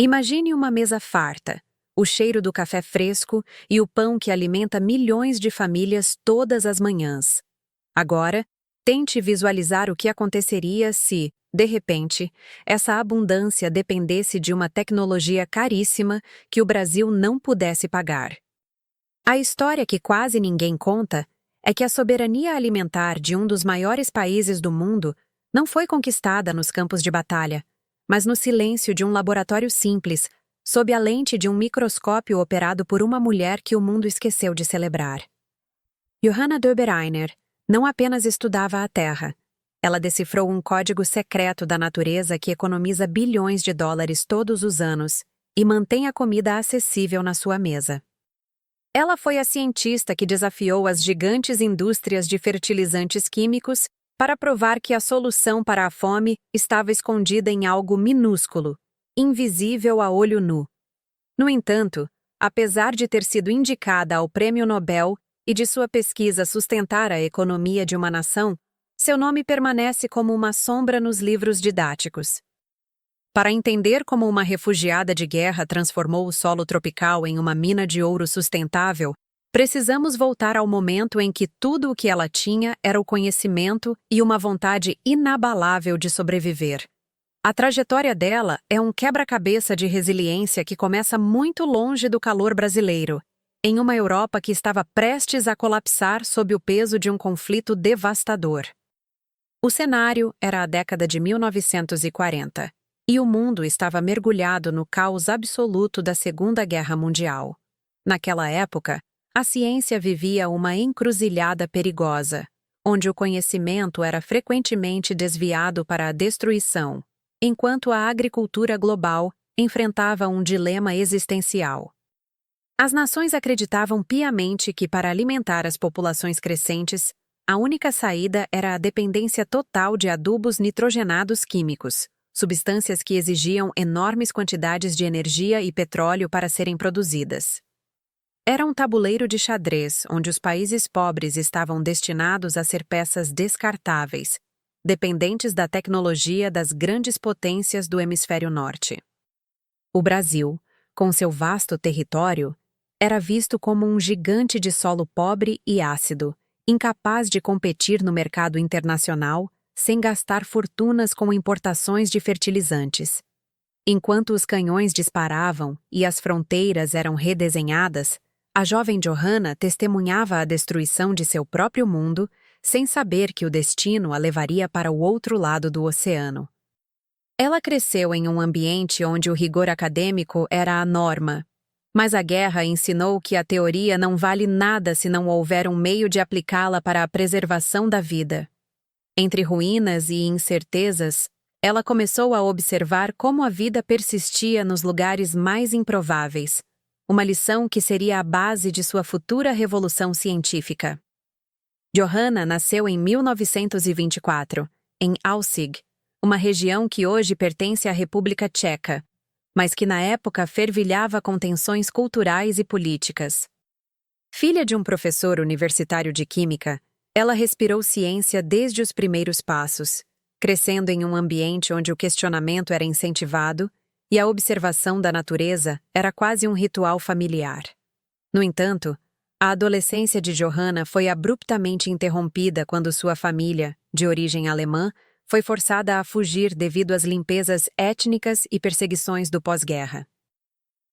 Imagine uma mesa farta, o cheiro do café fresco e o pão que alimenta milhões de famílias todas as manhãs. Agora, tente visualizar o que aconteceria se, de repente, essa abundância dependesse de uma tecnologia caríssima que o Brasil não pudesse pagar. A história que quase ninguém conta é que a soberania alimentar de um dos maiores países do mundo não foi conquistada nos campos de batalha, mas no silêncio de um laboratório simples, sob a lente de um microscópio operado por uma mulher que o mundo esqueceu de celebrar. Johanna Dobereiner não apenas estudava a Terra, ela decifrou um código secreto da natureza que economiza bilhões de dólares todos os anos e mantém a comida acessível na sua mesa. Ela foi a cientista que desafiou as gigantes indústrias de fertilizantes químicos para provar que a solução para a fome estava escondida em algo minúsculo, invisível a olho nu. No entanto, apesar de ter sido indicada ao Prêmio Nobel e de sua pesquisa sustentar a economia de uma nação, seu nome permanece como uma sombra nos livros didáticos. Para entender como uma refugiada de guerra transformou o solo tropical em uma mina de ouro sustentável, precisamos voltar ao momento em que tudo o que ela tinha era o conhecimento e uma vontade inabalável de sobreviver. A trajetória dela é um quebra-cabeça de resiliência que começa muito longe do calor brasileiro, em uma Europa que estava prestes a colapsar sob o peso de um conflito devastador. O cenário era a década de 1940. E o mundo estava mergulhado no caos absoluto da Segunda Guerra Mundial. Naquela época, a ciência vivia uma encruzilhada perigosa, onde o conhecimento era frequentemente desviado para a destruição, enquanto a agricultura global enfrentava um dilema existencial. As nações acreditavam piamente que, para alimentar as populações crescentes, a única saída era a dependência total de adubos nitrogenados químicos, substâncias que exigiam enormes quantidades de energia e petróleo para serem produzidas. Era um tabuleiro de xadrez onde os países pobres estavam destinados a ser peças descartáveis, dependentes da tecnologia das grandes potências do hemisfério norte. O Brasil, com seu vasto território, era visto como um gigante de solo pobre e ácido, incapaz de competir no mercado internacional sem gastar fortunas com importações de fertilizantes. Enquanto os canhões disparavam e as fronteiras eram redesenhadas, a jovem Johanna testemunhava a destruição de seu próprio mundo, sem saber que o destino a levaria para o outro lado do oceano. Ela cresceu em um ambiente onde o rigor acadêmico era a norma, mas a guerra ensinou que a teoria não vale nada se não houver um meio de aplicá-la para a preservação da vida. Entre ruínas e incertezas, ela começou a observar como a vida persistia nos lugares mais improváveis, uma lição que seria a base de sua futura revolução científica. Johanna nasceu em 1924, em Aussig, uma região que hoje pertence à República Tcheca, mas que na época fervilhava com tensões culturais e políticas. Filha de um professor universitário de química, ela respirou ciência desde os primeiros passos, crescendo em um ambiente onde o questionamento era incentivado e a observação da natureza era quase um ritual familiar. No entanto, a adolescência de Johanna foi abruptamente interrompida quando sua família, de origem alemã, foi forçada a fugir devido às limpezas étnicas e perseguições do pós-guerra.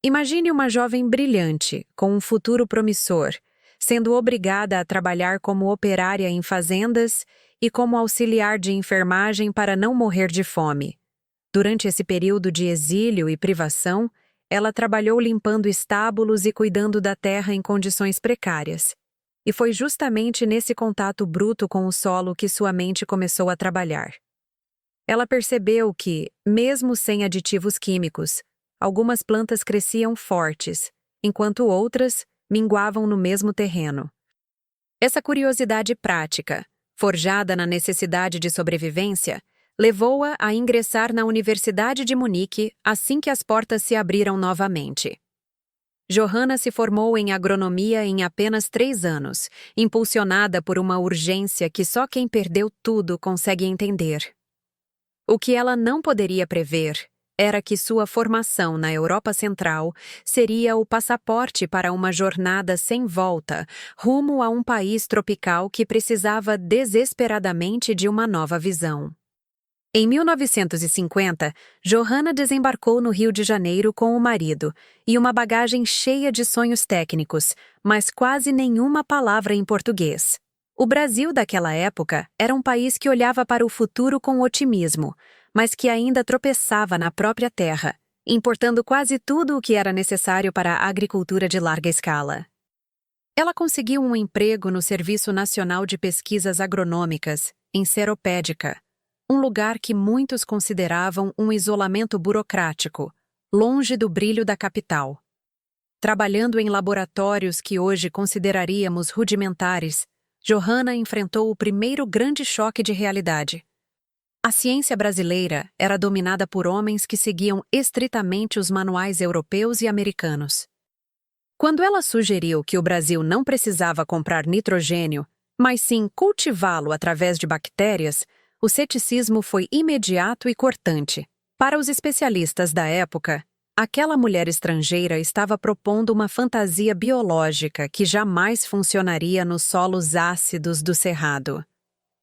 Imagine uma jovem brilhante, com um futuro promissor, sendo obrigada a trabalhar como operária em fazendas e como auxiliar de enfermagem para não morrer de fome. Durante esse período de exílio e privação, ela trabalhou limpando estábulos e cuidando da terra em condições precárias. E foi justamente nesse contato bruto com o solo que sua mente começou a trabalhar. Ela percebeu que, mesmo sem aditivos químicos, algumas plantas cresciam fortes, enquanto outras minguavam no mesmo terreno. Essa curiosidade prática, forjada na necessidade de sobrevivência, levou-a a ingressar na Universidade de Munique assim que as portas se abriram novamente. Johanna se formou em agronomia em apenas 3 anos, impulsionada por uma urgência que só quem perdeu tudo consegue entender. O que ela não poderia prever era que sua formação na Europa Central seria o passaporte para uma jornada sem volta rumo a um país tropical que precisava desesperadamente de uma nova visão. Em 1950, Johanna desembarcou no Rio de Janeiro com o marido e uma bagagem cheia de sonhos técnicos, mas quase nenhuma palavra em português. O Brasil daquela época era um país que olhava para o futuro com otimismo, mas que ainda tropeçava na própria terra, importando quase tudo o que era necessário para a agricultura de larga escala. Ela conseguiu um emprego no Serviço Nacional de Pesquisas Agronômicas, em Seropédica, um lugar que muitos consideravam um isolamento burocrático, longe do brilho da capital. Trabalhando em laboratórios que hoje consideraríamos rudimentares, Johanna enfrentou o primeiro grande choque de realidade. A ciência brasileira era dominada por homens que seguiam estritamente os manuais europeus e americanos. Quando ela sugeriu que o Brasil não precisava comprar nitrogênio, mas sim cultivá-lo através de bactérias, o ceticismo foi imediato e cortante. Para os especialistas da época, aquela mulher estrangeira estava propondo uma fantasia biológica que jamais funcionaria nos solos ácidos do Cerrado.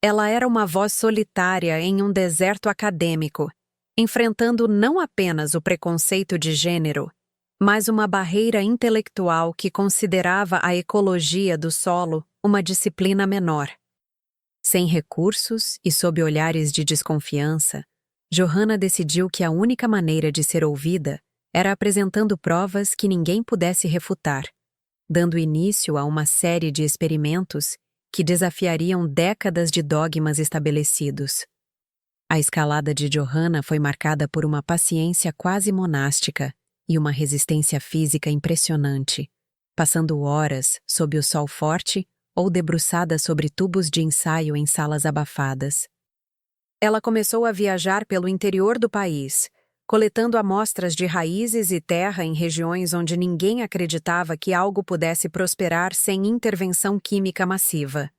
Ela era uma voz solitária em um deserto acadêmico, enfrentando não apenas o preconceito de gênero, mas uma barreira intelectual que considerava a ecologia do solo uma disciplina menor. Sem recursos e sob olhares de desconfiança, Johanna decidiu que a única maneira de ser ouvida era apresentando provas que ninguém pudesse refutar, dando início a uma série de experimentos que desafiariam décadas de dogmas estabelecidos. A escalada de Johanna foi marcada por uma paciência quase monástica e uma resistência física impressionante, passando horas sob o sol forte ou debruçada sobre tubos de ensaio em salas abafadas. Ela começou a viajar pelo interior do país, coletando amostras de raízes e terra em regiões onde ninguém acreditava que algo pudesse prosperar sem intervenção química massiva.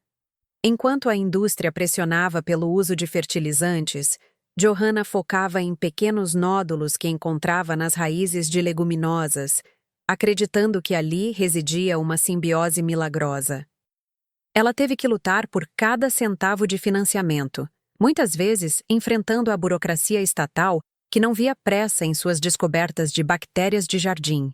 Enquanto a indústria pressionava pelo uso de fertilizantes, Johanna focava em pequenos nódulos que encontrava nas raízes de leguminosas, acreditando que ali residia uma simbiose milagrosa. Ela teve que lutar por cada centavo de financiamento, muitas vezes enfrentando a burocracia estatal que não via pressa em suas descobertas de bactérias de jardim.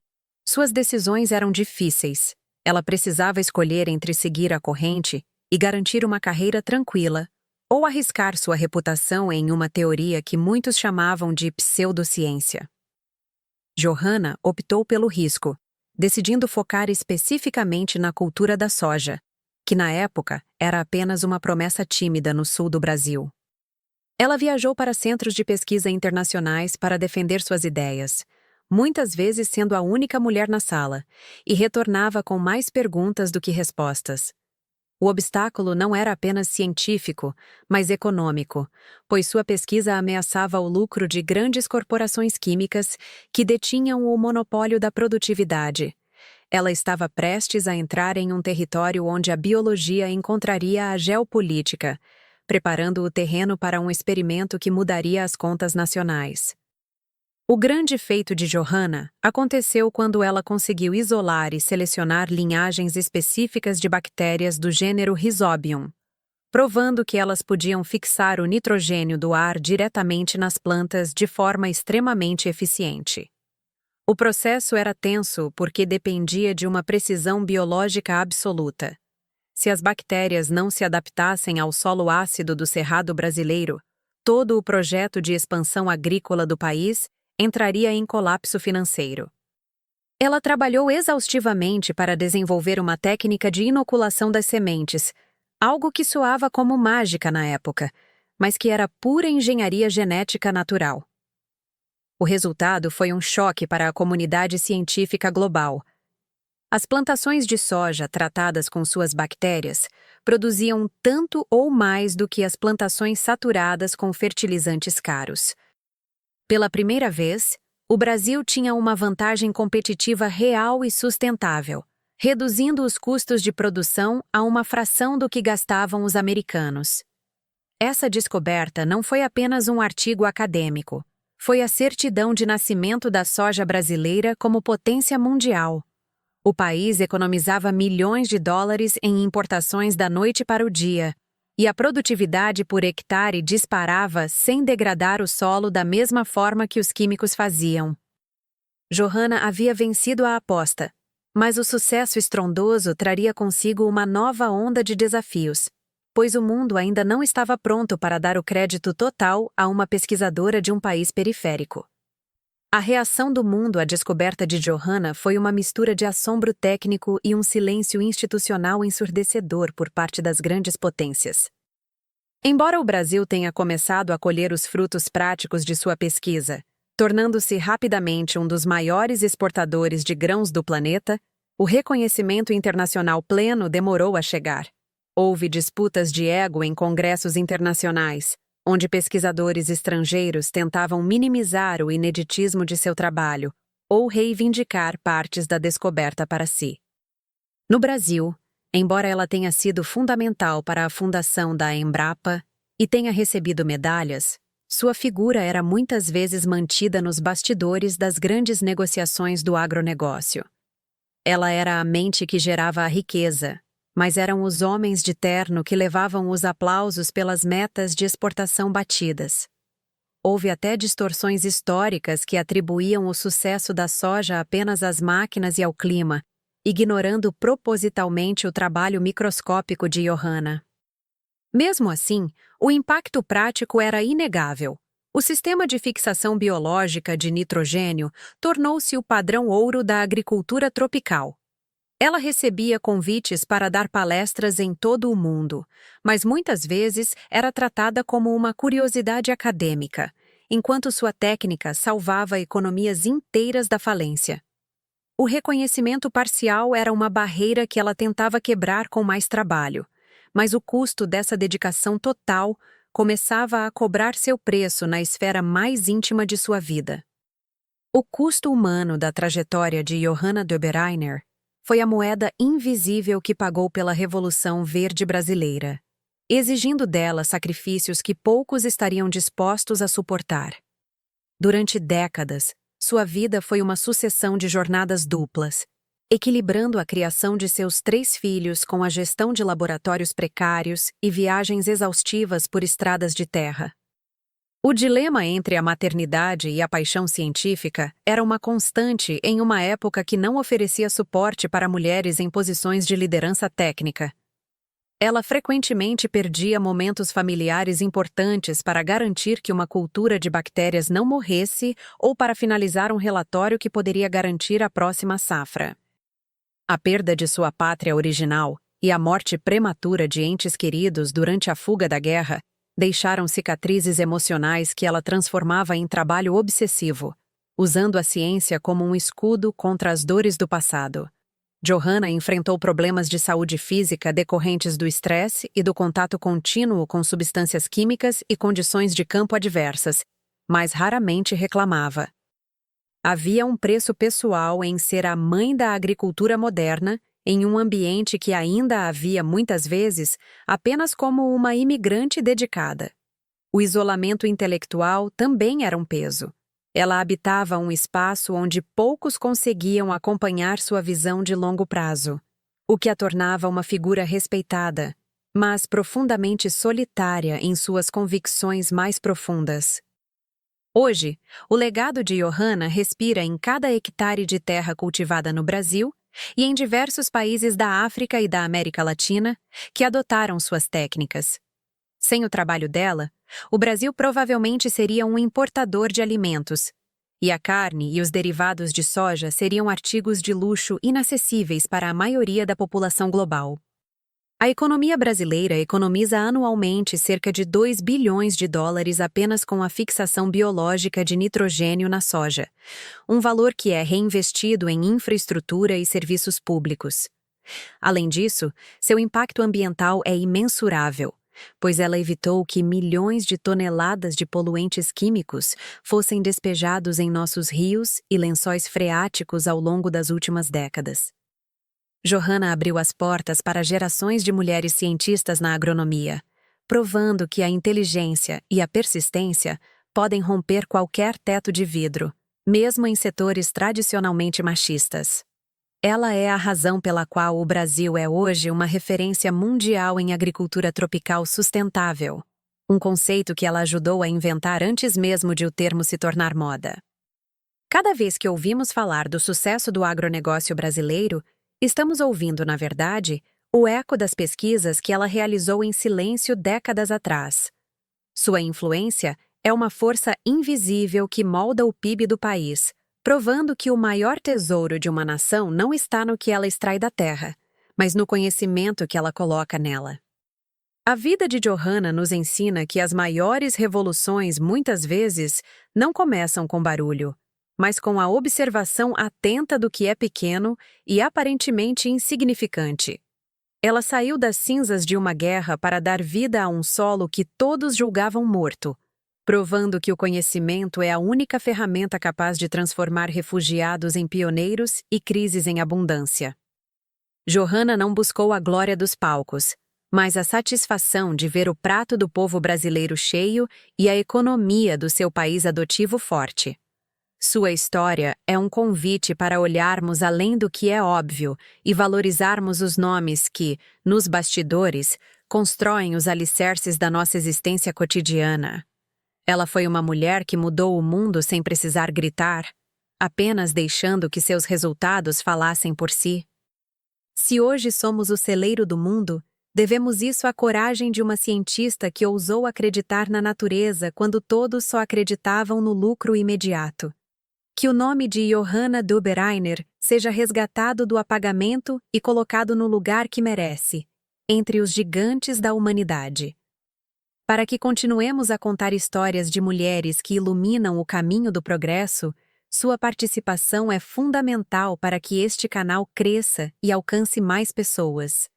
Suas decisões eram difíceis. Ela precisava escolher entre seguir a corrente e garantir uma carreira tranquila, ou arriscar sua reputação em uma teoria que muitos chamavam de pseudociência. Johanna optou pelo risco, decidindo focar especificamente na cultura da soja, que na época era apenas uma promessa tímida no sul do Brasil. Ela viajou para centros de pesquisa internacionais para defender suas ideias, muitas vezes sendo a única mulher na sala, e retornava com mais perguntas do que respostas. O obstáculo não era apenas científico, mas econômico, pois sua pesquisa ameaçava o lucro de grandes corporações químicas que detinham o monopólio da produtividade. Ela estava prestes a entrar em um território onde a biologia encontraria a geopolítica, preparando o terreno para um experimento que mudaria as contas nacionais. O grande feito de Johanna aconteceu quando ela conseguiu isolar e selecionar linhagens específicas de bactérias do gênero Rhizobium, provando que elas podiam fixar o nitrogênio do ar diretamente nas plantas de forma extremamente eficiente. O processo era tenso porque dependia de uma precisão biológica absoluta. Se as bactérias não se adaptassem ao solo ácido do Cerrado brasileiro, todo o projeto de expansão agrícola do país entraria em colapso financeiro. Ela trabalhou exaustivamente para desenvolver uma técnica de inoculação das sementes, algo que soava como mágica na época, mas que era pura engenharia genética natural. O resultado foi um choque para a comunidade científica global. As plantações de soja tratadas com suas bactérias produziam tanto ou mais do que as plantações saturadas com fertilizantes caros. Pela primeira vez, o Brasil tinha uma vantagem competitiva real e sustentável, reduzindo os custos de produção a uma fração do que gastavam os americanos. Essa descoberta não foi apenas um artigo acadêmico, foi a certidão de nascimento da soja brasileira como potência mundial. O país economizava milhões de dólares em importações da noite para o dia, e a produtividade por hectare disparava sem degradar o solo da mesma forma que os químicos faziam. Johanna havia vencido a aposta, mas o sucesso estrondoso traria consigo uma nova onda de desafios, pois o mundo ainda não estava pronto para dar o crédito total a uma pesquisadora de um país periférico. A reação do mundo à descoberta de Johanna foi uma mistura de assombro técnico e um silêncio institucional ensurdecedor por parte das grandes potências. Embora o Brasil tenha começado a colher os frutos práticos de sua pesquisa, tornando-se rapidamente um dos maiores exportadores de grãos do planeta, o reconhecimento internacional pleno demorou a chegar. Houve disputas de ego em congressos internacionais, onde pesquisadores estrangeiros tentavam minimizar o ineditismo de seu trabalho ou reivindicar partes da descoberta para si. No Brasil, embora ela tenha sido fundamental para a fundação da Embrapa e tenha recebido medalhas, sua figura era muitas vezes mantida nos bastidores das grandes negociações do agronegócio. Ela era a mente que gerava a riqueza, mas eram os homens de terno que levavam os aplausos pelas metas de exportação batidas. Houve até distorções históricas que atribuíam o sucesso da soja apenas às máquinas e ao clima, ignorando propositalmente o trabalho microscópico de Johanna. Mesmo assim, o impacto prático era inegável. O sistema de fixação biológica de nitrogênio tornou-se o padrão ouro da agricultura tropical. Ela recebia convites para dar palestras em todo o mundo, mas muitas vezes era tratada como uma curiosidade acadêmica, enquanto sua técnica salvava economias inteiras da falência. O reconhecimento parcial era uma barreira que ela tentava quebrar com mais trabalho, mas o custo dessa dedicação total começava a cobrar seu preço na esfera mais íntima de sua vida. O custo humano da trajetória de Johanna Dobereiner foi a moeda invisível que pagou pela Revolução Verde brasileira, exigindo dela sacrifícios que poucos estariam dispostos a suportar. Durante décadas, sua vida foi uma sucessão de jornadas duplas, equilibrando a criação de seus 3 filhos com a gestão de laboratórios precários e viagens exaustivas por estradas de terra. O dilema entre a maternidade e a paixão científica era uma constante em uma época que não oferecia suporte para mulheres em posições de liderança técnica. Ela frequentemente perdia momentos familiares importantes para garantir que uma cultura de bactérias não morresse ou para finalizar um relatório que poderia garantir a próxima safra. A perda de sua pátria original e a morte prematura de entes queridos durante a fuga da guerra deixaram cicatrizes emocionais que ela transformava em trabalho obsessivo, usando a ciência como um escudo contra as dores do passado. Johanna enfrentou problemas de saúde física decorrentes do estresse e do contato contínuo com substâncias químicas e condições de campo adversas, mas raramente reclamava. Havia um preço pessoal em ser a mãe da agricultura moderna em um ambiente que ainda a via muitas vezes apenas como uma imigrante dedicada. O isolamento intelectual também era um peso. Ela habitava um espaço onde poucos conseguiam acompanhar sua visão de longo prazo, o que a tornava uma figura respeitada, mas profundamente solitária em suas convicções mais profundas. Hoje, o legado de Johanna respira em cada hectare de terra cultivada no Brasil e em diversos países da África e da América Latina que adotaram suas técnicas. Sem o trabalho dela, o Brasil provavelmente seria um importador de alimentos, e a carne e os derivados de soja seriam artigos de luxo inacessíveis para a maioria da população global. A economia brasileira economiza anualmente cerca de 2 bilhões de dólares apenas com a fixação biológica de nitrogênio na soja, um valor que é reinvestido em infraestrutura e serviços públicos. Além disso, seu impacto ambiental é imensurável, pois ela evitou que milhões de toneladas de poluentes químicos fossem despejados em nossos rios e lençóis freáticos ao longo das últimas décadas. Johanna abriu as portas para gerações de mulheres cientistas na agronomia, provando que a inteligência e a persistência podem romper qualquer teto de vidro, mesmo em setores tradicionalmente machistas. Ela é a razão pela qual o Brasil é hoje uma referência mundial em agricultura tropical sustentável, um conceito que ela ajudou a inventar antes mesmo de o termo se tornar moda. Cada vez que ouvimos falar do sucesso do agronegócio brasileiro, estamos ouvindo, na verdade, o eco das pesquisas que ela realizou em silêncio décadas atrás. Sua influência é uma força invisível que molda o PIB do país, provando que o maior tesouro de uma nação não está no que ela extrai da terra, mas no conhecimento que ela coloca nela. A vida de Johanna nos ensina que as maiores revoluções, muitas vezes, não começam com barulho, mas com a observação atenta do que é pequeno e aparentemente insignificante. Ela saiu das cinzas de uma guerra para dar vida a um solo que todos julgavam morto, provando que o conhecimento é a única ferramenta capaz de transformar refugiados em pioneiros e crises em abundância. Johanna não buscou a glória dos palcos, mas a satisfação de ver o prato do povo brasileiro cheio e a economia do seu país adotivo forte. Sua história é um convite para olharmos além do que é óbvio e valorizarmos os nomes que, nos bastidores, constroem os alicerces da nossa existência cotidiana. Ela foi uma mulher que mudou o mundo sem precisar gritar, apenas deixando que seus resultados falassem por si. Se hoje somos o celeiro do mundo, devemos isso à coragem de uma cientista que ousou acreditar na natureza quando todos só acreditavam no lucro imediato. Que o nome de Johanna Dobereiner seja resgatado do apagamento e colocado no lugar que merece, entre os gigantes da humanidade. Para que continuemos a contar histórias de mulheres que iluminam o caminho do progresso, sua participação é fundamental para que este canal cresça e alcance mais pessoas.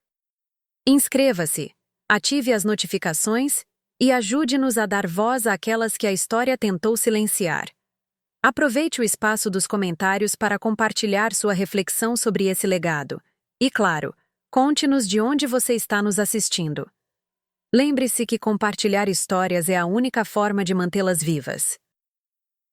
Inscreva-se, ative as notificações e ajude-nos a dar voz àquelas que a história tentou silenciar. Aproveite o espaço dos comentários para compartilhar sua reflexão sobre esse legado. E, claro, conte-nos de onde você está nos assistindo. Lembre-se que compartilhar histórias é a única forma de mantê-las vivas.